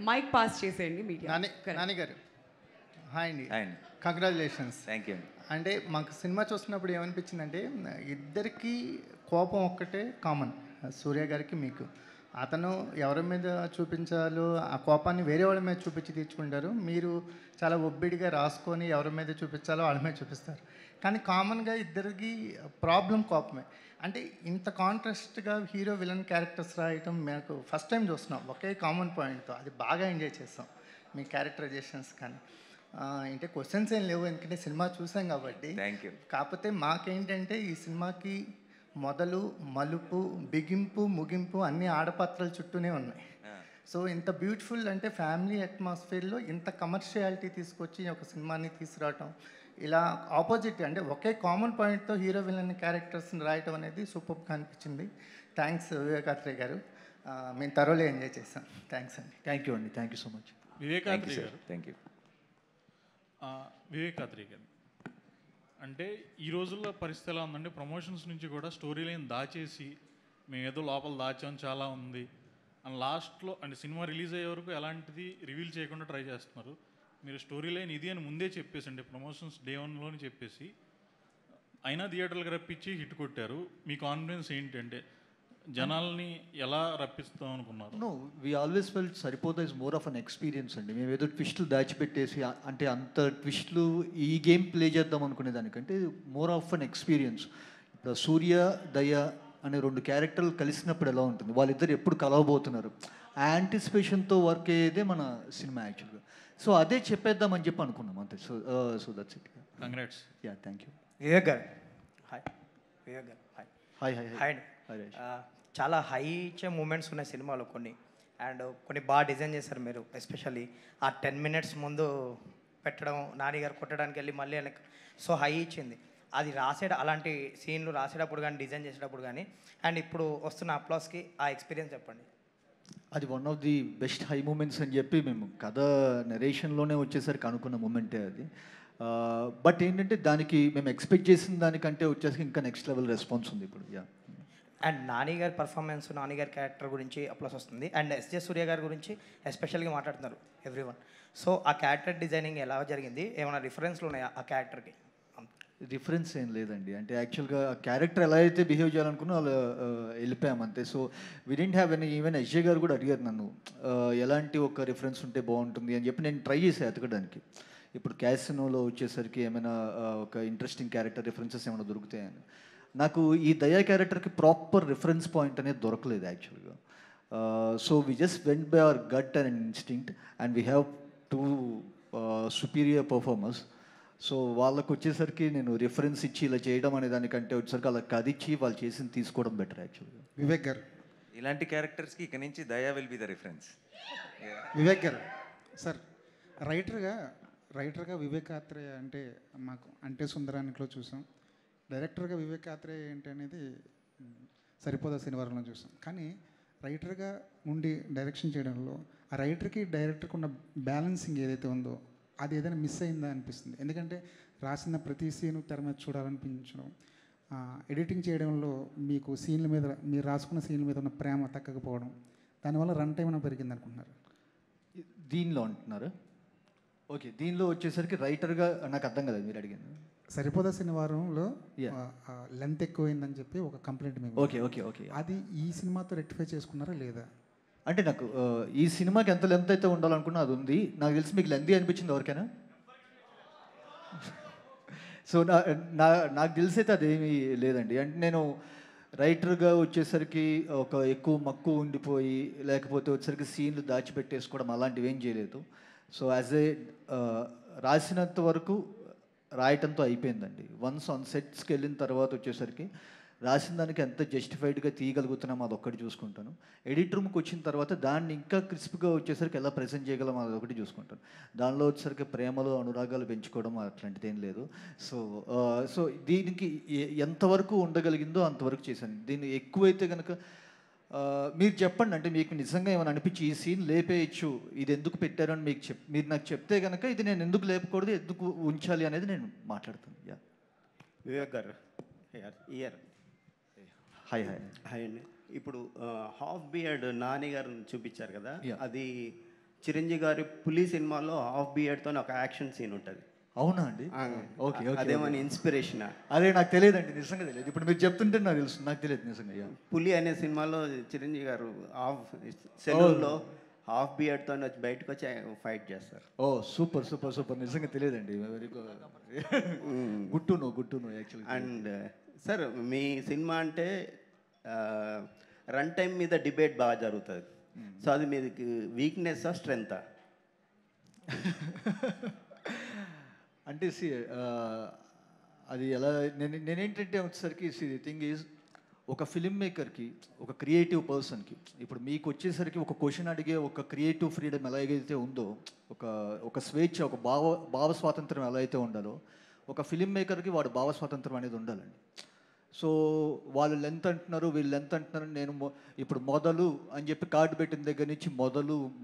Mic pass చేసేయండి media. Nani గారు hi అండి. హాయ్ అండి. కంగ్రాచులేషన్స్. థ్యాంక్ యూ అండి. అంటే మాకు సినిమా చూస్తున్నప్పుడు ఏమనిపించిందంటే ఇద్దరికి కోపం ఒక్కటే కామన్, సూర్య గారికి మీకు. అతను ఎవరి మీద చూపించాలో ఆ కోపాన్ని వేరే వాళ్ళ మీద చూపించి తీర్చుకుంటారు, మీరు చాలా ఒబ్బిడిగా రాసుకొని ఎవరి మీద చూపించాలో వాళ్ళ మీద చూపిస్తారు. కానీ కామన్గా ఇద్దరికి ప్రాబ్లం కోపమే. అంటే ఇంత కాంట్రాస్ట్గా హీరో విలన్ క్యారెక్టర్స్ రాయటం మేము ఫస్ట్ టైం చూస్తున్నాం ఒకే కామన్ పాయింట్తో. అది బాగా ఎంజాయ్ చేస్తాం మీ క్యారెక్టరైజేషన్స్. కానీ అంటే క్వశ్చన్స్ ఏం లేవు ఎందుకంటే సినిమా చూసాం కాబట్టి. Thank you. కాకపోతే మాకేంటంటే ఈ సినిమాకి మొదలు మలుపు బిగింపు ముగింపు అన్ని ఆడపాత్రల చుట్టూనే ఉన్నాయి. సో ఇంత బ్యూటిఫుల్ అంటే ఫ్యామిలీ అట్మాస్ఫియర్లో ఇంత కమర్షియాలిటీ తీసుకొచ్చి ఒక సినిమాని తీసుకురావటం, ఇలా ఆపోజిట్ అంటే ఒకే కామన్ పాయింట్తో హీరో విలన్ క్యారెక్టర్స్ని రాయటం అనేది సూపర్గా అనిపించింది. థ్యాంక్స్ వివేకాత్రేయ గారు, మేము థరోలీ ఎంజాయ్ చేసాం. థ్యాంక్స్ అండి. థ్యాంక్ యూ అండి, thank you so much. Vivekatreya గారు, థ్యాంక్ యూ. వివేకాత్రేయ గారు అంటే ఈ రోజుల్లో పరిస్థితి ఎలా ఉందంటే ప్రమోషన్స్ నుంచి కూడా స్టోరీ లైన్ దాచేసి మేము ఏదో లోపల దాచాం చాలా ఉంది అని లాస్ట్లో అంటే సినిమా రిలీజ్ అయ్యే వరకు ఎలాంటిది రివీల్ చేయకుండా ట్రై చేస్తున్నారు. మీరు స్టోరీ లైన్ ఇది అని ముందే చెప్పేసి అంటే ప్రమోషన్స్ డే 1లోనే చెప్పేసి అయినా థియేటర్లకు రప్పించి హిట్ కొట్టారు. మీ కాన్ఫిడెన్స్ ఏంటంటే జనాల్ని ఎలా రప్పిస్తాం అనుకున్నారు? నో, వీ ఆల్వేస్ ఫెల్ట్ సరిపోతా is more of an experience అండి. మేము ఏదో ట్విస్టులు దాచిపెట్టేసి అంటే అంత ట్విస్టులు ఈ గేమ్ ప్లే చేద్దాం అనుకునే దానికంటే మోర్ ఆఫ్ అన్ ఎక్స్పీరియన్స్. ఇప్పుడు సూర్య దయ అనే రెండు క్యారెక్టర్లు కలిసినప్పుడు ఎలా ఉంటుంది, వాళ్ళిద్దరు ఎప్పుడు కలవబోతున్నారు, ఆ యాంటిసిపేషన్తో వర్క్ అయ్యేదే మన సినిమా యాక్చువల్గా. సో అదే చెప్పేద్దామని చెప్పి అనుకున్నాం అంతే. So that's it. Congrats. Yeah, thank you. Vivek గారు హాయ్. వివేక్ గారు హాయ్. హాయ్ హాయ్ హాయ్ అండి. చాలా హై ఇచ్చే మూమెంట్స్ ఉన్నాయి సినిమాలో కొన్ని, అండ్ కొన్ని బాగా డిజైన్ చేశారు మీరు. ఎస్పెషల్లీ ఆ 10 minutes ముందు పెట్టడం, నాని గారు కొట్టడానికి వెళ్ళి మళ్ళీ వెనక్కి, సో హై ఇచ్చింది. అది అలాంటి సీన్లు రాసేటప్పుడు కానీ డిజైన్ చేసేటప్పుడు కానీ అండ్ ఇప్పుడు వస్తున్న అప్లాస్కి ఆ ఎక్స్పీరియన్స్ చెప్పండి. అది one of the best high moments అని చెప్పి మేము కథ నరేషన్లోనే వచ్చేసరికి అనుకున్న మూమెంటే అది. బట్ ఏంటంటే దానికి మేము ఎక్స్పెక్ట్ చేసిన దానికంటే వచ్చేసరికి ఇంకా నెక్స్ట్ లెవెల్ రెస్పాన్స్ ఉంది ఇప్పుడు. యా. అండ్ నాని గారి పర్ఫార్మెన్స్, నాని గారి క్యారెక్టర్ గురించి అప్లాస్ వస్తుంది. అండ్ ఎస్జే సూర్య గారి గురించి ఎస్పెషల్గా మాట్లాడుతున్నారు ఎవ్రీవన్. సో ఆ క్యారెక్టర్ డిజైనింగ్ ఎలా జరిగింది, ఏమైనా రిఫరెన్స్లు ఉన్నాయా ఆ క్యారెక్టర్కి? రిఫరెన్స్ ఏం లేదండి. అంటే యాక్చువల్గా క్యారెక్టర్ ఎలా అయితే బిహేవ్ చేయాలనుకున్నా అలా వెళ్ళిపోయాం అంతే. So we didn't have any. Even SJ గారు కూడా అడిగారు నన్ను ఎలాంటి ఒక రిఫరెన్స్ ఉంటే బాగుంటుంది అని చెప్పి నేను ట్రై చేసాను ఎతకడానికి. ఇప్పుడు క్యాసినోలో వచ్చేసరికి ఏమైనా ఒక ఇంట్రెస్టింగ్ క్యారెక్టర్ రిఫరెన్సెస్ ఏమైనా దొరుకుతాయని. నాకు ఈ దయా క్యారెక్టర్కి ప్రాపర్ రిఫరెన్స్ పాయింట్ అనేది దొరకలేదు యాక్చువల్గా. So we just went by our gut and instinct and we have two superior performers. So వాళ్ళకు వచ్చేసరికి నేను రిఫరెన్స్ ఇచ్చి ఇలా చేయడం అనే దానికంటే వచ్చేసరికి అలా కదిచ్చి వాళ్ళు చేసింది తీసుకోవడం బెటర్ యాక్చువల్గా. వివేక్ గారు, ఇలాంటి క్యారెక్టర్స్కి ఇక నుంచి దయా will be the reference. Vivek గారు సార్, రైటర్గా వివేకాత్రేయ అంటే మాకు అంటే సుందరానికిలో చూసాం, డైరెక్టర్గా వివేకాత్రేయ ఏంటి అనేది సరిపోదా శనివారంలో చూసాం. కానీ రైటర్గా ఉండి డైరెక్షన్ చేయడంలో ఆ రైటర్కి డైరెక్టర్కి ఉన్న బ్యాలెన్సింగ్ ఏదైతే ఉందో అది ఏదైనా మిస్ అయిందా అనిపిస్తుంది. ఎందుకంటే రాసిన ప్రతి సీను తెర మీద చూడాలనిపించడం, ఎడిటింగ్ చేయడంలో మీకు సీన్ల మీద మీరు రాసుకున్న సీన్ల మీద ఉన్న ప్రేమ తగ్గకపోవడం, దానివల్ల రన్ టైం ఏమైనా పెరిగింది అనుకుంటున్నారు? దీనిలో అంటున్నారు. ఓకే, దీనిలో వచ్చేసరికి రైటర్గా నాకు అర్థం కదా మీరు అడిగింది. సరిపోదా శనివారంలో లెంత్ ఎక్కువైందని చెప్పి ఒక కంప్లైంట్ మీకు. ఓకే ఓకే ఓకే, అది ఈ సినిమాతో రెక్టిఫై చేసుకున్నారా లేదా? అంటే నాకు ఈ సినిమాకి ఎంత లెంత్ అయితే ఉండాలనుకున్నా అది ఉంది. నాకు తెలిసి మీకు లెంతీ అనిపించింది ఎవరికైనా? సో నాకు తెలిసి అయితే అదేమీ లేదండి. అంటే నేను రైటర్గా వచ్చేసరికి ఒక ఎక్కువ మక్కువ ఉండిపోయి లేకపోతే వచ్చేసరికి సీన్లు దాచిపెట్టేసుకోవడం అలాంటివి ఏం చేయలేదు. సో యాజ్ ఏ రాసినంత వరకు రాయటంతో అయిపోయిందండి. వన్స్ ఆన్ సెట్స్కి వెళ్ళిన తర్వాత వచ్చేసరికి రాసిన దానికి ఎంత జస్టిఫైడ్గా తీయగలుగుతున్నామో అదొక్కటి చూసుకుంటాను. ఎడిట్ రూమ్కి వచ్చిన తర్వాత దాన్ని ఇంకా క్రిస్ప్గా వచ్చేసరికి ఎలా ప్రజెంట్ చేయగలం అదొకటి చూసుకుంటాను. దానిలో వచ్చేసరికి ప్రేమలు అనురాగాలు పెంచుకోవడం అట్లాంటిది ఏం లేదు. సో దీనికి ఎంతవరకు ఉండగలిగిందో అంతవరకు చేశాను. దీన్ని ఎక్కువైతే కనుక మీరు చెప్పండి, అంటే మీకు నిజంగా ఏమైనా అనిపించి ఈ సీన్ లేపేయచ్చు, ఇది ఎందుకు పెట్టారు అని మీరు నాకు చెప్తే కనుక ఇది నేను ఎందుకు లేపకూడదు, ఎందుకు ఉంచాలి అనేది నేను మాట్లాడతాను. యా. వివేక్ గారు ఇయర్ హాయ్ హాయ్ హాయ్ అండి. ఇప్పుడు హాఫ్ బియర్డ్ నాని గారిని చూపించారు కదా, అది చిరంజీవి గారి పులి సినిమాలో హాఫ్ బియర్డ్తో ఒక యాక్షన్ సీన్ ఉంటుంది. అవునా అండి? Okay okay. అదేమని ఇన్స్పిరేషన్. అదే నాకు తెలియదండి, నిజంగా తెలియదు. ఇప్పుడు మీరు చెప్తుంటే నాకు తెలుసు, నాకు తెలియదు నిజంగా. పులి అనే సినిమాలో చిరంజీవి గారు సెలవుల్లో హాఫ్ బియర్డ్తో వచ్చి బయటకు వచ్చి ఫైట్ చేస్తారు. ఓ సూపర్ సూపర్ సూపర్, నిజంగా తెలియదండి. Very good to know actually. And sir me cinema అంటే రన్ టైం మీద డిబేట్ బాగా జరుగుతుంది. సో అది మీది వీక్నెస్సా స్ట్రెంగ్తా? అంటే అది ఎలా నేనేంటంటే వచ్చేసరికి థింగ్ ఈజ్, ఒక ఫిల్మ్ మేకర్కి, ఒక క్రియేటివ్ పర్సన్కి, ఇప్పుడు మీకు వచ్చేసరికి ఒక క్వశ్చన్ అడిగే ఒక క్రియేటివ్ ఫ్రీడమ్ ఎలాగైతే ఉందో, ఒక స్వేచ్ఛ, ఒక భావ స్వాతంత్రం ఎలా అయితే ఉండాలో, ఒక ఫిల్మ్ మేకర్కి వాడు భావ స్వాతంత్రం అనేది ఉండాలండి. సో వాళ్ళు లెంత్ అంటున్నారు, వీళ్ళు లెంత్ అంటున్నారు. నేను ఇప్పుడు మొదలు అని చెప్పి కార్డు పెట్టిన దగ్గర నుంచి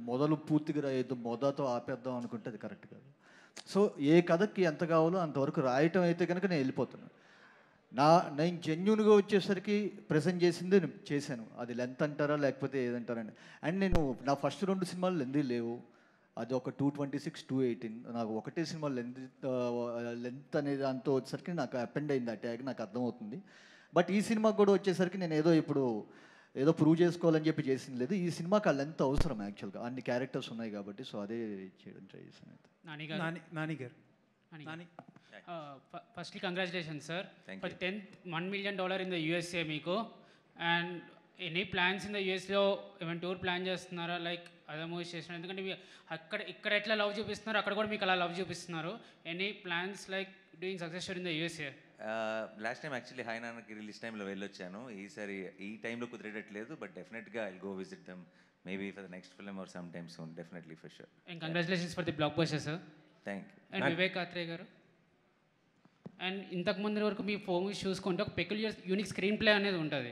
మొదలు పూర్తిగా రాయొద్దు, మొదతో ఆపేద్దాం అనుకుంటే అది కరెక్ట్ కాదు. సో ఏ కథకి ఎంత కావాలో అంతవరకు రాయటం అయితే కనుక నేను వెళ్ళిపోతున్నాను. నేను జెన్యున్గా వచ్చేసరికి ప్రజెంట్ చేసిందే నేను చేశాను. అది లెంత్ అంటారా లేకపోతే ఏదంటారండి. అండ్ నేను నా ఫస్ట్ 2 సినిమాలు లెంత్ లేవు. అది ఒక 226, 218. నాకు ఒకటే సినిమా లెంత్ అనేది అంతా వచ్చేసరికి నాకు అపెండ్ అయింది. ఆ ట్యాగ్ నాకు అర్థమవుతుంది. బట్ ఈ సినిమాకి కూడా వచ్చేసరికి నేను ఏదో ప్రూవ్ చేసుకోవాలని చెప్పి చేసింది లేదు. ఈ సినిమాకి ఆ లెంత్ అవసరం యాక్చువల్గా, అన్ని క్యారెక్టర్స్ ఉన్నాయి కాబట్టి. సో అదే చేయడం ట్రై చేశాను. Firstly congratulations sir for 1 million in the USA మీకు. And any plans in the యూఎస్లో ఏమైనా టూర్ ప్లాన్ చేస్తున్నారా? లైక్ అదే మూవీస్ చేస్తున్నారు, ఎందుకంటే ఇక్కడ ఎట్లా లవ్ చూపిస్తున్నారు, అక్కడ కూడా మీకు అలా లవ్ చూపిస్తున్నారు. Any plans like doing success story in the USA? Last time actually hi నాన్నకి రిలీజ్ టైంలో వెళ్ళొచ్చాను. ఈసారి ఈ టైంలో కుదిరేటట్లేదు, బట్ డెఫినెట్గా I go visit them maybe for the next film or some time soon, definitely for sure. And congratulations for the blockbuster sir. Thank you. And Vivek Athreya గారు, and ఇంతకుముందు వరకు మీ మూవీస్ చూసుకుంటే ఒక పెక్యులియర్ యూనిక్ స్క్రీన్ ప్లే అనేది ఉంటుంది.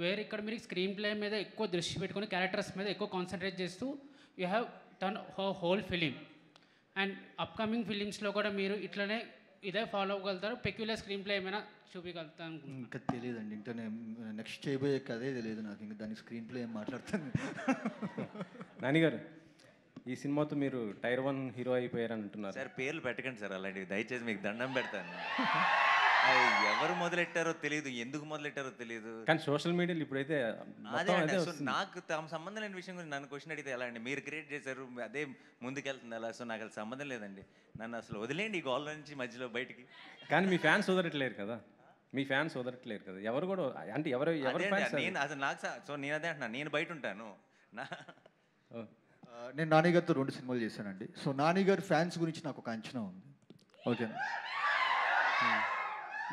వేరే ఇక్కడ మీరు స్క్రీన్ ప్లే మీద ఎక్కువ దృష్టి పెట్టుకొని క్యారెక్టర్స్ మీద ఎక్కువ కాన్సన్ట్రేట్ చేస్తూ you have turn whole film. And upcoming ఫిలిమ్స్లో కూడా మీరు ఇట్లనే ఇదే ఫాలో అవ్వగలుగుతారు? పెక్యులర్ స్క్రీన్ ప్లే ఏమైనా చూపించగలుగుతా అనుకుంటున్నాను. ఇంకా తెలియదండి, ఇంకా నేను నెక్స్ట్ చేయబోయే కదే తెలియదు నాకు. ఇంకా దానికి స్క్రీన్ ప్లే ఏం మాట్లాడుతాను. నానిగారు, ఈ సినిమాతో మీరు టైర్ 1 హీరో అయిపోయారని అంటున్నారు సార్. పేర్లు పెట్టకండి సార్ అలాంటివి, దయచేసి మీకు దండం పెడతాను. ఎవరు మొదలెట్టారో తెలియదు, ఎందుకు మొదలెట్టారో తెలియదు. కానీ సోషల్ మీడియాలో ఇప్పుడైతే అదే నాకు సంబంధం లేని విషయం గురించి నన్ను క్వశ్చన్ అడిగితే ఎలా అండి? మీరు క్రియేట్ చేశారు, అదే ముందుకెళ్తుంది అలా. సో నాకు అసలు సంబంధం లేదండి, నన్ను అసలు వదిలేండి ఈ గోల్ నుంచి మధ్యలో బయటికి. కానీ మీ ఫ్యాన్స్ వదలట్లేరు కదా, ఎవరు కూడా. అంటే ఎవరు నేను అసలు నాకు సో నేను అదే అంటున్నా, నేను బయట ఉంటాను. నేను నానిగారితో 2 సినిమాలు చేశానండి. సో నానిగారి ఫ్యాన్స్ గురించి నాకు ఒక అంచనా ఉంది. ఓకేనా?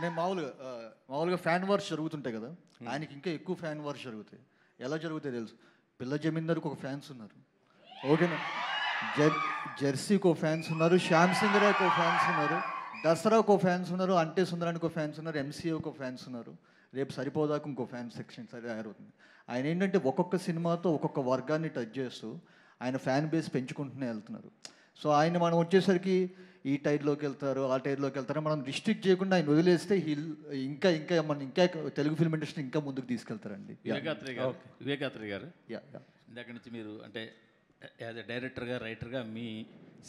నేను మామూలుగా ఫ్యాన్ వార్స్ జరుగుతుంటాయి కదా, ఆయనకి ఇంకా ఎక్కువ ఫ్యాన్ వార్స్ జరుగుతాయి. ఎలా జరుగుతాయి తెలుసు? పిల్ల జమీందార్కి ఒక ఫ్యాన్స్ ఉన్నారు, ఓకేనా? జెర్సీకి ఒక ఫ్యాన్స్ ఉన్నారు, శ్యామ్ సింగరాకి ఒక ఫ్యాన్స్ ఉన్నారు, దసరాకు ఒక ఫ్యాన్స్ ఉన్నారు, అంటే సుందరానికి ఒక ఫ్యాన్స్ ఉన్నారు, ఎంసీఏకి ఒక ఫ్యాన్స్ ఉన్నారు. రేపు సరిపోదాక ఇంకో ఫ్యాన్ సెక్షన్ తయారవుతుంది. ఆయన ఏంటంటే ఒక్కొక్క సినిమాతో ఒక్కొక్క వర్గాన్ని టచ్ చేస్తూ ఆయన ఫ్యాన్ బేస్ పెంచుకుంటూనే వెళ్తున్నారు. సో ఆయన మనం వచ్చేసరికి ఈ టైర్లోకి వెళ్తారు, ఆ టైర్లోకి వెళ్తారు, మనం రిస్ట్రిక్ట్ చేయకుండా ఆయన వదిలేస్తే ఇంకా తెలుగు ఫిల్మ్ ఇండస్ట్రీ ఇంకా ముందుకు తీసుకెళ్తారండి. వివేకాత్రి గారు, ఇందాక నుంచి మీరు అంటే యాజ్ ఎ డైరెక్టర్గా, రైటర్గా మీ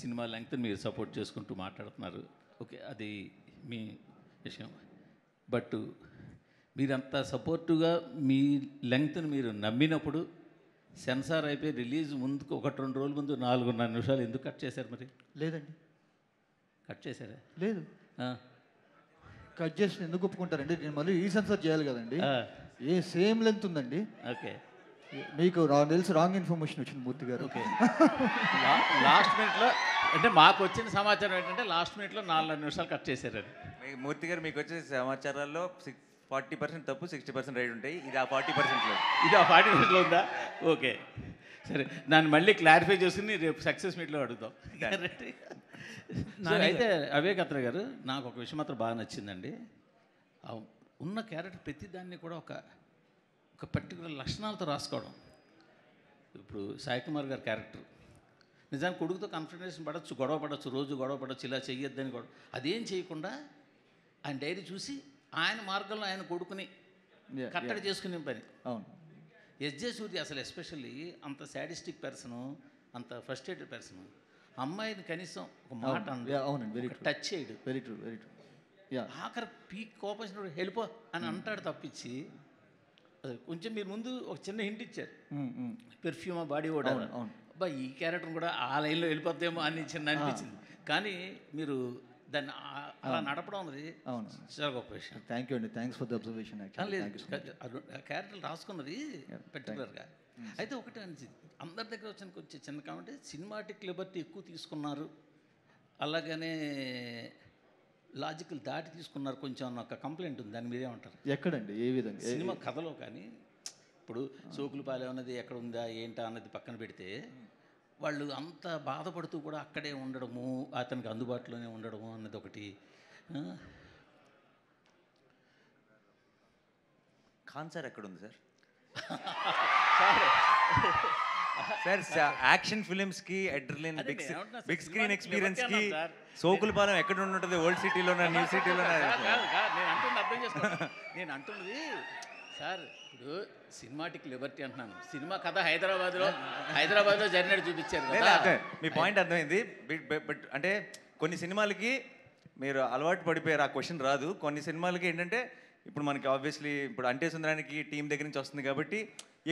సినిమా లెంగ్త్ మీరు సపోర్ట్ చేసుకుంటూ మాట్లాడుతున్నారు. ఓకే, అది మీ విషయం. బట్ మీరంత సపోర్టుగా మీ లెంగ్త్ని మీరు నమ్మినప్పుడు సెన్సార్ అయిపోయి రిలీజ్ ముందుకు 1-2 రోజుల ముందు 4.5 నిమిషాలు ఎందుకు కట్ చేశారు? మరి లేదండి, కట్ చేశారా? లేదు. కట్ చేసి ఎందుకు ఒప్పుకుంటారండి? నేను మళ్ళీ రీసెన్సర్ చేయాలి కదండి. సేమ్ లెంత్ ఉందండి. ఓకే, మీకు తెలిసి రాంగ్ ఇన్ఫర్మేషన్ వచ్చింది మూర్తి గారు. ఓకే, లాస్ట్ మినిట్లో అంటే మాకు వచ్చిన సమాచారం ఏంటంటే లాస్ట్ మినిట్లో 4.5 నిమిషాలు కట్ చేశారని. మూర్తి గారు, మీకు వచ్చే సమాచారాల్లో 40% తప్పు, 60% రైట్ ఉంటాయి. ఇది ఆ 40%లో, ఇది ఆ 40%లో ఉందా? ఓకే, సరే, దాన్ని మళ్ళీ క్లారిఫై చేసుకుని రేపు సక్సెస్ మీట్లో అడుగుతాం. అయితే వివేకాత్ర గారు, నాకు ఒక విషయం మాత్రం బాగా నచ్చిందండి. ఉన్న క్యారెక్టర్ ప్రతి దాన్ని కూడా ఒక పర్టికులర్ లక్షణాలతో రాసుకోవడం. ఇప్పుడు సాయి కుమార్ గారి క్యారెక్టర్ నిజానికి కొడుకుతో కన్ఫర్మేషన్ పడవచ్చు, గొడవ పడవచ్చు, రోజు గొడవ పడవచ్చు, ఇలా చెయ్యొద్దని గొడవ, అదేం చేయకుండా ఆయన డైరీ చూసి ఆయన మార్గంలో ఆయన కొడుకుని కట్టడి చేసుకునే పని. అవును. ఎస్జే సూర్య అసలు ఎస్పెషల్లీ అంత శాడిస్టిక్ పర్సను అంత ఫ్రస్ట్రేటెడ్ పర్సన్. అమ్మాయిని కనీసం ఒక మాట అవునండి, వెరీ ట్రూ, టచ్ చేయడు. Very true, very true. ఆఖరి పీక్ కోపం వచ్చినప్పుడు వెళ్ళిపో అని అంటాడు తప్పించి, అది కొంచెం మీరు ముందు ఒక చిన్న హింట్ ఇచ్చారు, పెర్ఫ్యూమ్ బాడీ ఓడా, అబ్బా ఈ క్యారెక్టర్ కూడా ఆ లైన్లో వెళ్ళిపోద్దేమో అని చిన్న అనిపించింది. కానీ మీరు దాన్ని అలా నడపడం అనేది చాలా గొప్ప విషయం. థ్యాంక్ యూ అండి, thanks for the observation. Character రాసుకున్నది పర్టికులర్గా. అయితే ఒకటే అనిపించింది, అందరి దగ్గర వచ్చిన కొంచెం చిన్న కామెంట్, సినిమాటిక్ లిబర్టీ ఎక్కువ తీసుకున్నారు, అలాగనే లాజికల్ దాటి తీసుకున్నారు కొంచెం అన్న ఒక కంప్లైంట్ ఉంది. దాని మీరేమంటారు? ఎక్కడండి, ఏ విధంగా? సినిమా కథలో కానీ ఇప్పుడు సోకులపాలెం అన్నది ఎక్కడ ఉందా ఏంటా అన్నది పక్కన పెడితే, వాళ్ళు అంత బాధపడుతూ కూడా అక్కడే ఉండడము, అతనికి అందుబాటులోనే ఉండడము అన్నది ఒకటి. ఖాన్ సార్ ఎక్కడ ఉంది సార్? సార్ యాక్షన్ ఫిలిమ్స్కి అడ్రిలిన్ బిగ్ స్క్రీన్ ఎక్స్పీరియన్స్కి సోకులపాలెం ఎక్కడ ఉంటుంది? ఓల్డ్ సిటీలోనా, న్యూ సిటీలోనా? నేను అంటున్నది సార్, ఇప్పుడు సినిమాటిక్ లిబర్టీ అంటున్నాను, సినిమా కథ హైదరాబాద్లో జరిగినట్టు చూపించారు కదా. మీ పాయింట్ అర్థమైంది. బట్ అంటే కొన్ని సినిమాలకి మీరు అలవాటు పడిపోయారు, ఆ క్వశ్చన్ రాదు. కొన్ని సినిమాలకి ఏంటంటే ఇప్పుడు మనకి ఆబ్వియస్లీ ఇప్పుడు అంటే సుందరానికి టీం దగ్గర నుంచి వస్తుంది కాబట్టి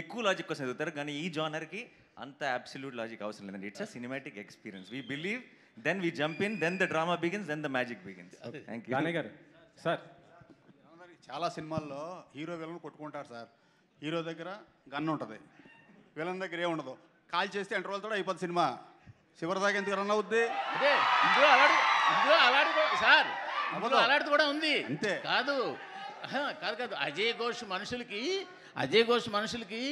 ఎక్కువ లాజిక్ కోసం చదువుతారు, కానీ ఈ జానర్కి అంత అబ్సల్యూట్ లాజిక్ అవసరం లేదండి. It's a cinematic experience. We believe, then we jump in, then the drama begins, then the magic begins. Thank you. Danayya గారు సార్, చాలా సినిమాల్లో హీరో విలన్ కొట్టుకుంటారు సార్. హీరో దగ్గర గన్ ఉంటుంది, విలన్ దగ్గర ఏముండదు. కాల్ చేస్తే ఇంటర్వెల్తో అయిపోతుంది సినిమా. చివరి దాకా ఎందుకు రన్ అవుద్ది? అదే అలాంటిది కూడా ఉంది. అంతే కాదు అజయ్ ఘోష్ మనుషులకి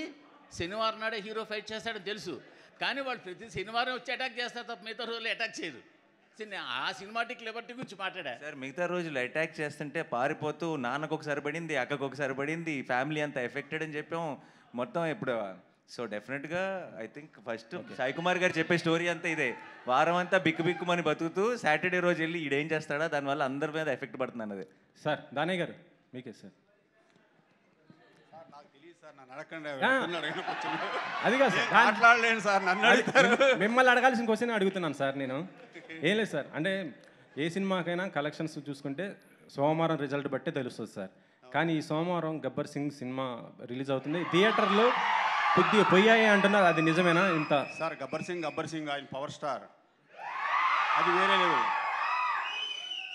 శనివారం నాడే హీరో ఫైట్ చేస్తాడని తెలుసు, కానీ వాళ్ళు ప్రతి శనివారం వచ్చి అటాక్ చేస్తారు తప్ప మిగతా రోజులు అటాక్ చేయరు. ఆ సినిమాటిక్ లిబర్టీ గురించి మాట్లాడా సార్. మిగతా రోజులు అటాక్ చేస్తుంటే పారిపోతూ నాన్నకు ఒకసారి పడింది, అక్కకు ఒకసారి పడింది, ఫ్యామిలీ అంతా ఎఫెక్టెడ్ అని చెప్పాం మొత్తం ఇప్పుడు. సో డెఫినెట్గా I think first Sai Kumar గారు చెప్పే స్టోరీ అంతా ఇదే. వారం అంతా బిక్కుమని బతుకుతూ సాటర్డే రోజు వెళ్ళి ఈడేం చేస్తాడా, దానివల్ల అందరి మీద ఎఫెక్ట్ పడుతుంది అన్నది. సార్ దానయ్య గారు మీకే సార్. అది కాదు సార్, మాట్లాడలేను సార్, నన్ను మిమ్మల్ని అడగాల్సిన క్వశ్చన్ అడుగుతున్నాను సార్ నేను. ఏం లేదు సార్, అంటే ఏ సినిమాకైనా కలెక్షన్స్ చూసుకుంటే సోమవారం రిజల్ట్ బట్టే తెలుస్తుంది సార్. కానీ ఈ సోమవారం గబ్బర్ సింగ్ సినిమా రిలీజ్ అవుతుంది, థియేటర్లో కొద్దిగా పోయాయి అంటున్నారు, అది నిజమేనా? ఇంత సార్ గబ్బర్ సింగ్ ఆయన పవర్ స్టార్, అది వేరే లెవెల్,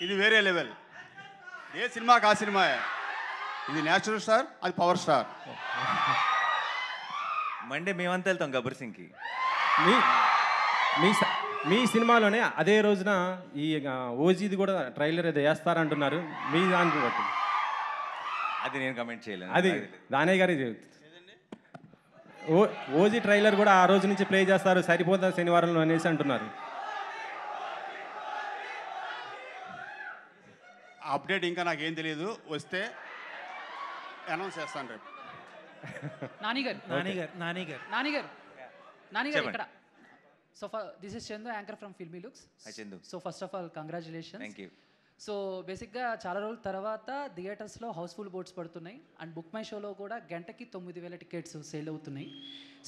ఇది వేరే లెవెల్. ఏ సినిమాకి ఆ సినిమా, ఇది న్యాచురల్ స్టార్, అది పవర్ స్టార్. మండే మేమంతా వెళ్తాం గబ్బర్ సింగ్కి. మీ సినిమాలోనే అదే రోజున ఈ ఓజీది కూడా ట్రైలర్ ఏదో వేస్తారంటున్నారు, మీ దాన్ని బట్టి. అది నేను కమెంట్ చేయలేను. అది దానయ్య గారి ఓజీ ట్రైలర్ కూడా ఆ రోజు నుంచి ప్లే చేస్తారు, సరిపోతుంది శనివారంలో అనేసి అంటున్నారు. అప్డేట్ ఇంకా నాకేం తెలియదు, వస్తే అనౌన్స్ చేస్తాను రేపు. నానిగారు ఇక్కడ. So this is Chandu, anchor from filmy looks. So first of all congratulations. Thank you. So బేసిక్గా చాలా రోజుల తర్వాత థియేటర్స్లో హౌస్ఫుల్ బోర్డ్స్ పడుతున్నాయి అండ్ బుక్ మై షోలో కూడా గంటకి 9,000 టికెట్స్ సేల్ అవుతున్నాయి.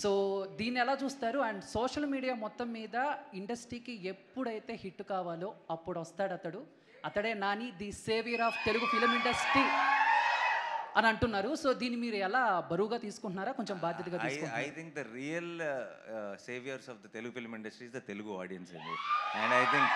సో దీన్ని ఎలా చూస్తారు? అండ్ సోషల్ మీడియా మొత్తం మీద ఇండస్ట్రీకి ఎప్పుడైతే హిట్ కావాలో అప్పుడు వస్తాడు అతడే Nani, the saviour of Telugu film industry అని అంటున్నారు. సో దీన్ని మీరు ఎలా బరువుగా తీసుకుంటున్నారా, కొంచెం బాధ్యతగా తీసుకుంటున్నారా? I think the real saviours of the Telugu film industry is the Telugu audience అండి. And I think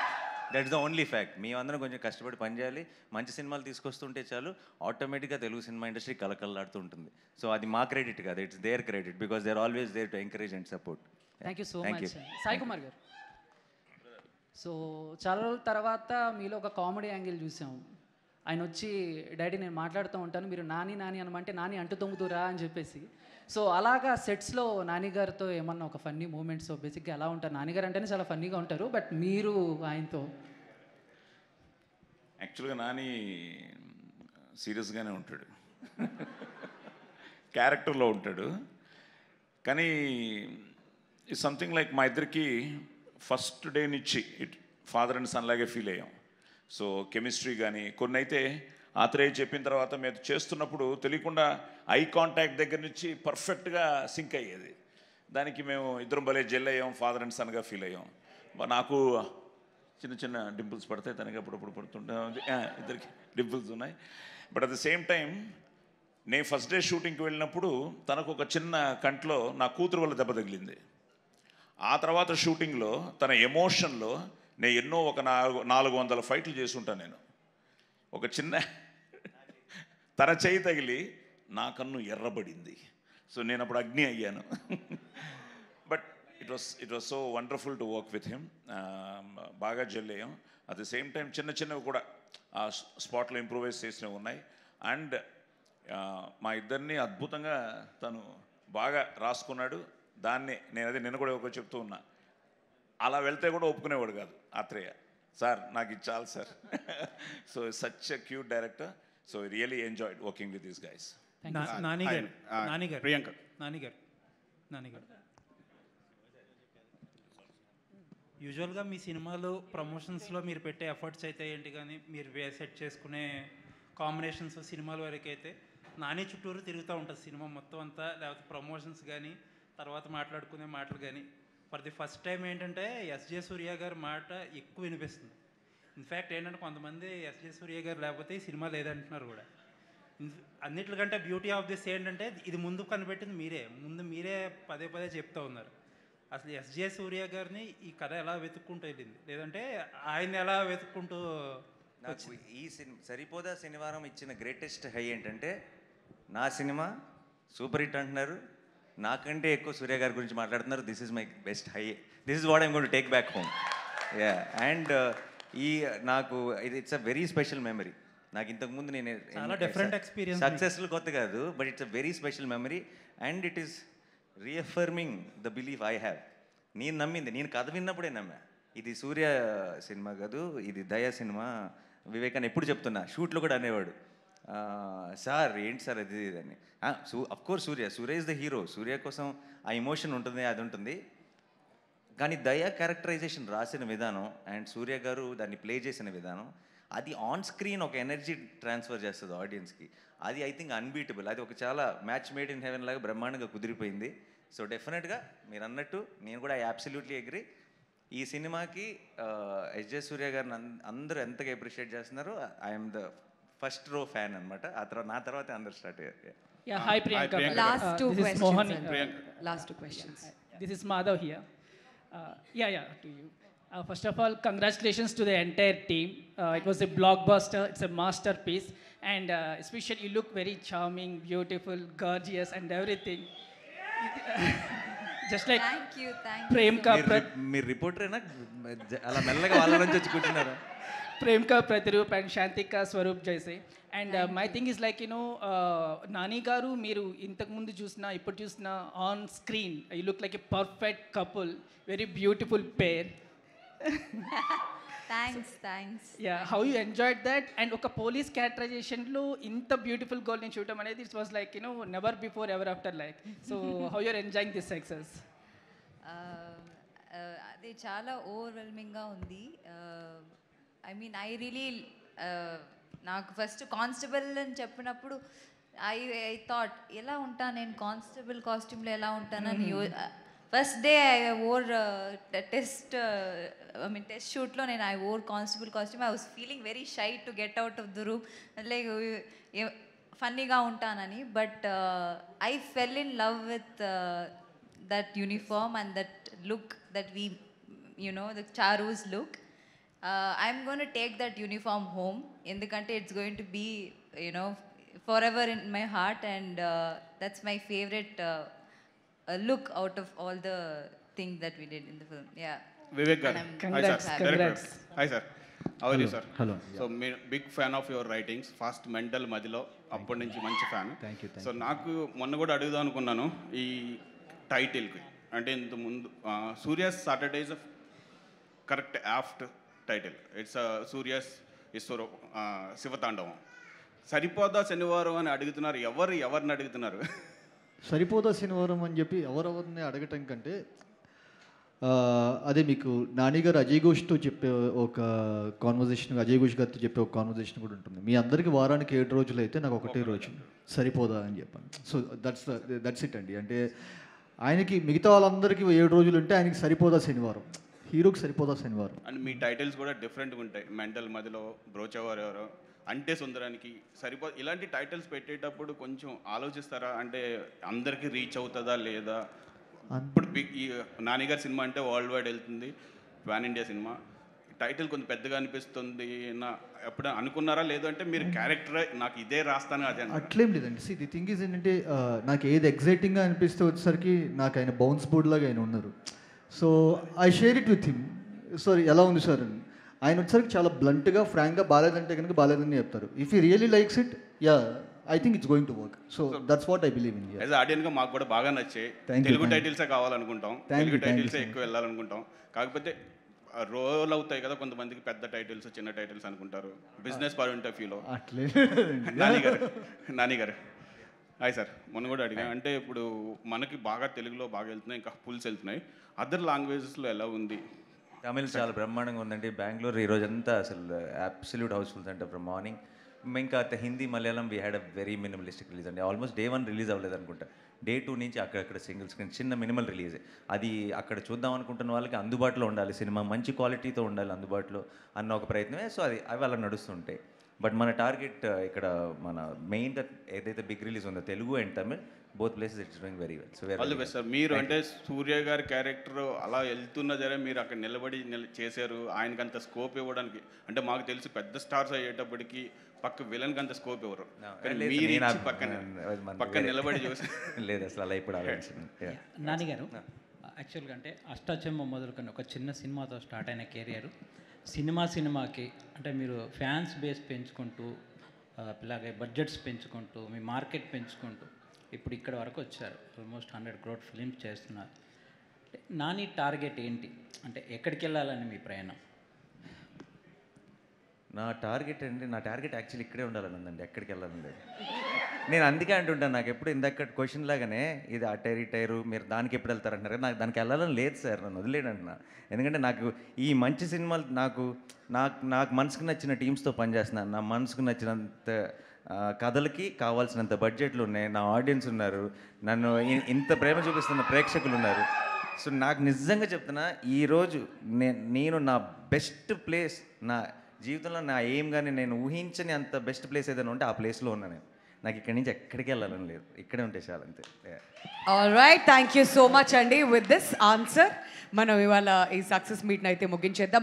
that's the only fact. మేమందరం కొంచెం కష్టపడి పనిచేయాలి, మంచి సినిమాలు తీసుకొస్తుంటే చాలు, ఆటోమేటిక్గా తెలుగు సినిమా ఇండస్ట్రీ కలకల్లాడుతూ ఉంటుంది. సో అది మా క్రెడిట్ కాదు, it's their credit, because they are always there to encourage and support. Thank you so much. Sai Kumar గారు, సో చాలా రోజుల తర్వాత మీలో ఒక కామెడీ యాంగిల్ చూసాం. ఆయన వచ్చి డాడీ నేను మాట్లాడుతూ ఉంటాను, మీరు నాని అనమంటే నాని అంటు తొంగుతురా అని చెప్పేసి. సో అలాగా సెట్స్లో నాని గారితో ఏమన్నా ఒక ఫన్నీ మూమెంట్స్ బేసిక్గా ఎలా ఉంటారు? నానిగారు అంటేనే చాలా ఫన్నీగా ఉంటారు, బట్ మీరు ఆయనతో? యాక్చువల్గా నాని సీరియస్గానే ఉంటాడు, క్యారెక్టర్లో ఉంటాడు. కానీ ఇట్స్ సంథింగ్ లైక్ మా ఇద్దరికి ఫస్ట్ డే నుంచి ఫాదర్ అండ్ సన్ లాగే ఫీల్ అయ్యాం. సో కెమిస్ట్రీ కానీ కొన్ని అయితే ఆత్రేయ చెప్పిన తర్వాత మేము చేస్తున్నప్పుడు తెలియకుండా ఐ కాంటాక్ట్ దగ్గర నుంచి పర్ఫెక్ట్గా సింక్ అయ్యేది. దానికి మేము ఇద్దరం భలే జెల్ అయ్యాం, ఫాదర్ అండ్ సన్గా ఫీల్ అయ్యాం. నాకు చిన్న చిన్న డింపుల్స్ పడతాయి, తనకి అప్పుడప్పుడు పడుతుంటే ఇద్దరికి డింపుల్స్ ఉన్నాయి. But at the same time నేను ఫస్ట్ డే షూటింగ్కి వెళ్ళినప్పుడు తనకు ఒక చిన్న కంట్లో నా కూతురు వల్ల దెబ్బ తగిలింది. ఆ తర్వాత షూటింగ్లో తన ఎమోషన్లో నేను ఎన్నో ఒక 400 ఫైట్లు చేసుంటాను. నేను ఒక చిన్న తన చేయి తగిలి నా కన్ను ఎర్రబడింది. సో నేను అప్పుడు అగ్ని అయ్యాను. But it was so wonderful to work with him. బాగా జెల్ అయ్యాం. అట్ ద సేమ్ టైం చిన్న చిన్నవి కూడా ఆ స్పాట్లో ఇంప్రూవైజ్ చేసినవి ఉన్నాయి. అండ్ మా ఇద్దరిని అద్భుతంగా తను బాగా రాసుకున్నాడు. దాన్ని నేను నిన్న కూడా ఒక చెప్తూ ఉన్నా, అలా వెళ్తే కూడా ఒప్పుకునేవాడు కాదు ఆత్రేయ. సార్ నాకు ఇది చాలు sir. So such a cute director. So really enjoyed working with these guys. యూజువల్గా మీ సినిమాలో ప్రమోషన్స్లో మీరు పెట్టే ఎఫర్ట్స్ అయితే ఏంటి, కానీ మీరు సెట్ చేసుకునే కాంబినేషన్స్ సినిమాల వరకు అయితే నాని చుట్టూరు తిరుగుతూ ఉంటుంది సినిమా మొత్తం అంతా, లేకపోతే ప్రమోషన్స్ కానీ తర్వాత మాట్లాడుకునే మాటలు కానీ. ఫర్ ది ఫస్ట్ టైం ఏంటంటే ఎస్జే సూర్య గారి మాట ఎక్కువ వినిపిస్తుంది. ఇన్ఫ్యాక్ట్ ఏంటంటే కొంతమంది ఎస్జే సూర్య గారు లేకపోతే ఈ సినిమా లేదంటున్నారు కూడా. అన్నిటికంటే బ్యూటీ ఆఫ్ దిస్ ఏంటంటే ఇది ముందు కనిపెట్టింది మీరే పదే పదే చెప్తూ ఉన్నారు. అసలు ఎస్జే సూర్య గారిని ఈ కథ ఎలా వెతుక్కుంటూ వెళ్ళింది, లేదంటే ఆయన ఎలా వెతుక్కుంటూ నాకు ఈ సరిపోదా శనివారం ఇచ్చిన గ్రేటెస్ట్ హై ఏంటంటే, నా సినిమా సూపర్ హిట్ అంటున్నారు, నాకంటే ఎక్కువ సూర్య గారి గురించి మాట్లాడుతున్నారు. This is my best high. This is what I'm going to take back home. Yeah. And నాకు it's a very special memory. నాకు ఇంతకుముందు నేను డిఫరెంట్ ఎక్స్పీరియన్స్, సక్సెస్ఫుల్ కొత్త కాదు, but it's a very special memory. And it is reaffirming the belief I have. నేను నమ్మింది, నేను కథ విన్నప్పుడే నమ్మా. ఇది సూర్య సినిమా కాదు, ఇది దయ సినిమా. వివేకాన్ని ఎప్పుడు చెప్తున్నా, షూట్లో కూడా అనేవాడు, సార్ ఏంటి సార్ అది అని. Of course Surya is the hero. Surya కోసం ఆ ఎమోషన్ ఉంటుంది, అది ఉంటుంది. కానీ దయ క్యారెక్టరైజేషన్ రాసిన విధానం అండ్ సూర్య గారు దాన్ని ప్లే చేసిన విధానం, అది ఆన్ స్క్రీన్ ఒక ఎనర్జీ ట్రాన్స్ఫర్ చేస్తుంది ఆడియన్స్కి. అది ఐ థింక్ అన్బీటబుల్. అది ఒక చాలా మ్యాచ్ మేడ్ ఇన్ హెవెన్ లాగా బ్రహ్మాండంగా కుదిరిపోయింది. సో డెఫినెట్గా మీరు అన్నట్టు నేను కూడా అబ్సల్యూట్లీ అగ్రీ. ఈ సినిమాకి ఎస్జే సూర్య గారిని అందరూ ఎంతగా అప్రిషియేట్ చేస్తున్నారు. I'm the first row fan అనమాట. ఆ తర్వాత నా తర్వాత అందరు స్టార్ట్ అయ్యారు. Yeah, hi Priyanka. Last two this questions. is Mohan. Last two questions. This is Madhav here. To you. First of all, congratulations to the entire team. It was a blockbuster. It's a masterpiece. And especially you look very charming, beautiful, gorgeous and everything. Just like Thank you. Premka. మీరు రిపోర్టరేనా? అలా మెల్లగా వాళ్ళ నుంచి వచ్చి కూర్చున్నారా? Premka Pratirup and Shantika Swarup Jaise. And my thing is like, Nani Garu, Miru, ఇంతకు ముందు చూసినా ఇప్పుడు చూసినా on screen you look like a perfect couple, very beautiful pair. Thanks. Yeah, how you enjoyed that? And ఒక police క్యారెక్టరైజేషన్లో ఇంత beautiful girl ని చూడటం అనేది it's was like never before ever after like. So how you're enjoying this success? అది చాలా ఓవర్వెల్మింగ్గా ఉంది. I mean I really నాకు first constable అని చెప్పినప్పుడు ఐ థాట్ ఎలా ఉంటాను నేను కానిస్టేబుల్ కాస్ట్యూమ్లో ఎలా ఉంటానని. First day I wore test షూట్లో నేను I wore constable costume. I was feeling very shy to get out of the room, like ఫన్నీగా ఉంటానని. But I fell in love with that uniform and that look that we the చారూస్ look. I'm going to take that uniform home ఎందుకంటే it's going to be forever in my heart, and that's my favorite look out of all the things that we did in the film. Yeah. Vivek garu, congrats. Hi sir, how are you sir? Hello. So big fan of your writings. First mental మధ్యలో అప్పటి నుంచి మంచి fan. So నాకు మొన్న కూడా అడుగుదాం అనుకున్నాను ఈ టైటిల్కి. అంటే ఇంత ముందు Surya's Saturday correct apt title. It's Surya's ఈశ్వర శివతాండవం. సరిపోదా శనివారం అని అడుగుతున్నారు. ఎవరిని అడుగుతున్నారు? సరిపోదా శనివారం అని చెప్పి ఎవరెవరిని అడగటం కంటే అదే మీకు నాని గారు అజయ్ ఘోష్తో చెప్పే ఒక కాన్వర్జేషన్, అజయ్ ఘోష్ గారితో చెప్పే ఒక కాన్వర్జేషన్ కూడా ఉంటుంది. మీ అందరికీ వారానికి 7 రోజులు అయితే నాకు ఒకటే రోజు సరిపోదా అని చెప్పాను. సో దట్స్ ఇట్ అండి. అంటే ఆయనకి మిగతా వాళ్ళందరికీ 7 రోజులు ఉంటే ఆయనకి సరిపోదా శనివారం, హీరోకి సరిపోదా శనివారం. అండ్ మీ టైటిల్స్ కూడా డిఫరెంట్గా ఉంటాయి. మెంటల్ మధ్యలో బ్రోచవర్ ఎవరో, అంటే సుందరానికి ఇలాంటి టైటిల్స్ పెట్టేటప్పుడు కొంచెం ఆలోచిస్తారా? అంటే అందరికీ రీచ్ అవుతుందా లేదా? ఇప్పుడు ఈ నానిగారి సినిమా అంటే వరల్డ్ వైడ్ వెళ్తుంది, పాన్ ఇండియా సినిమా, టైటిల్ కొంచెం పెద్దగా అనిపిస్తుంది ఎప్పుడు అనుకున్నారా? లేదు అంటే మీరు క్యారెక్టర్ నాకు ఇదే రాస్తాను అదే అట్లేం లేదండి. ది థింగ్ ఈజ్ ఏంటంటే నాకు ఏది ఎగ్జైటింగ్గా అనిపిస్తే వచ్చేసరికి నాకు ఆయన బౌన్స్ బోర్డ్ లాగా ఆయన ఉన్నారు. So I share it with him. Sir ఎలా ఉంది సార్ అని. ఆయన వచ్చేసరికి చాలా బ్లంట్గా ఫ్రాంక్గా బాగాలేదంటే కనుక బాగాలేదని చెప్తారు. If you really likes it, yeah I think it's going to work. So that's what I believe in. As ఆడియన్గా మాకు కూడా బాగా నచ్చాయి. తెలుగు టైటిల్సే కావాలనుకుంటాం, తెలుగు టైటిల్సే ఎక్కువ వెళ్ళాలనుకుంటాం. కాకపోతే రోల్ అవుతాయి కదా కొంతమందికి, పెద్ద టైటిల్స్ చిన్న టైటిల్స్ అనుకుంటారు బిజినెస్ పాయింట్ ఆఫ్ వ్యూలో. నానిగారు హాయ్ సార్. మొన్న కూడా అడిగా, అంటే ఇప్పుడు మనకి బాగా తెలుగులో బాగా వెళ్తున్నాయి, ఇంకా పుల్స్ వెళ్తున్నాయి, అదర్ లాంగ్వేజెస్లో ఎలా ఉంది? తమిళ్ చాలా బ్రహ్మాండంగా ఉందండి. బెంగళూరు ఈరోజు అంతా అసలు అబ్సల్యూట్ హౌస్ఫుల్స్ అంటే ఫ్రమ్ మార్నింగ్. ఇంకా Hindi Malayalam we had a very minimalistic release అండి. ఆల్మోస్ట్ Day 1 రిలీజ్ అవ్వలేదు అనుకుంటా. Day 2 నుంచి అక్కడక్కడ సింగిల్ స్క్రీన్ చిన్న మినిమల్ రిలీజే. అది అక్కడ చూద్దాం అనుకుంటున్న వాళ్ళకి అందుబాటులో ఉండాలి, సినిమా మంచి క్వాలిటీతో ఉండాలి అందుబాటులో అన్న ఒక ప్రయత్నమే. సో అవి అలా నడుస్తుంటాయి. బట్ మన టార్గెట్ ఇక్కడ మన మెయిన్గా ఏదైతే బిగ్ రిలీజ్ ఉందో Telugu and Tamil, both places it's doing very well. So all the best sir. మీరు అంటే సూర్య గారి క్యారెక్టర్ అలా వెళ్తున్న జరే మీరు అక్కడ నిలబడి చేశారు, ఆయనకి అంత స్కోప్ ఇవ్వడానికి. అంటే మాకు తెలిసి పెద్ద స్టార్స్ అయ్యేటప్పటికి పక్క విలన్కి అంత స్కోప్ ఇవ్వరు, పక్కన నిలబడి చూసి లేదు అసలు అలా ఇప్పుడు నానిగారు యాక్చువల్గా అంటే అష్టాచెమ్మ మొదలుకొని ఒక చిన్న సినిమాతో స్టార్ట్ అయిన కెరియర్ సినిమాకి అంటే మీరు ఫ్యాన్స్ బేస్ పెంచుకుంటూ అలాగే బడ్జెట్స్ పెంచుకుంటూ మీ మార్కెట్ పెంచుకుంటూ ఇప్పుడు ఇక్కడ వరకు వచ్చారు. ఆల్మోస్ట్ 100 crore ఫిలిమ్స్ చేస్తున్నారు. నాని టార్గెట్ ఏంటి, అంటే ఎక్కడికి వెళ్ళాలని మీ ప్రయాణం? నా టార్గెట్ యాక్చువల్లీ ఇక్కడే ఉండాలని ఉందండి, ఎక్కడికి వెళ్ళాలని లేదు. నేను అందుకే అంటుంటాను, నాకు ఎప్పుడు ఇందాక క్వశ్చన్ లాగానే ఇది ఆ టైరు మీరు దానికి ఎప్పుడు వెళ్తారంటారు కదా, నాకు దానికి వెళ్ళాలని లేదు సార్, నన్ను వదిలేడు అంటున్నా. ఎందుకంటే నాకు ఈ మంచి సినిమాలు నాకు మనసుకు నచ్చిన టీమ్స్తో పనిచేస్తున్నాను, నా మనసుకు నచ్చినంత కథలకి కావాల్సినంత బడ్జెట్లు ఉన్నాయి, నా ఆడియన్స్ ఉన్నారు, నన్ను ఇంత ప్రేమ చూపిస్తున్న ప్రేక్షకులు ఉన్నారు. సో నాకు నిజంగా చెప్తున్నా, ఈరోజు నేను నా బెస్ట్ ప్లేస్, నా జీవితంలో నా ఎయిమ్ కానీ నేను ఊహించని అంత బెస్ట్ ప్లేస్ ఏదైనా ఉంటే ఆ ప్లేస్లో ఉన్నా నేను. నాకు ఇక్కడి నుంచి ఎక్కడికి వెళ్ళాలని లేదు, ఇక్కడే ఉంటే చాలు అంతే. All right, thank you so much అండి. విత్ దిస్ ఆన్సర్ మనం ఇవాళ ఈ సక్సెస్ మీట్ని అయితే ముగించేద్దాం.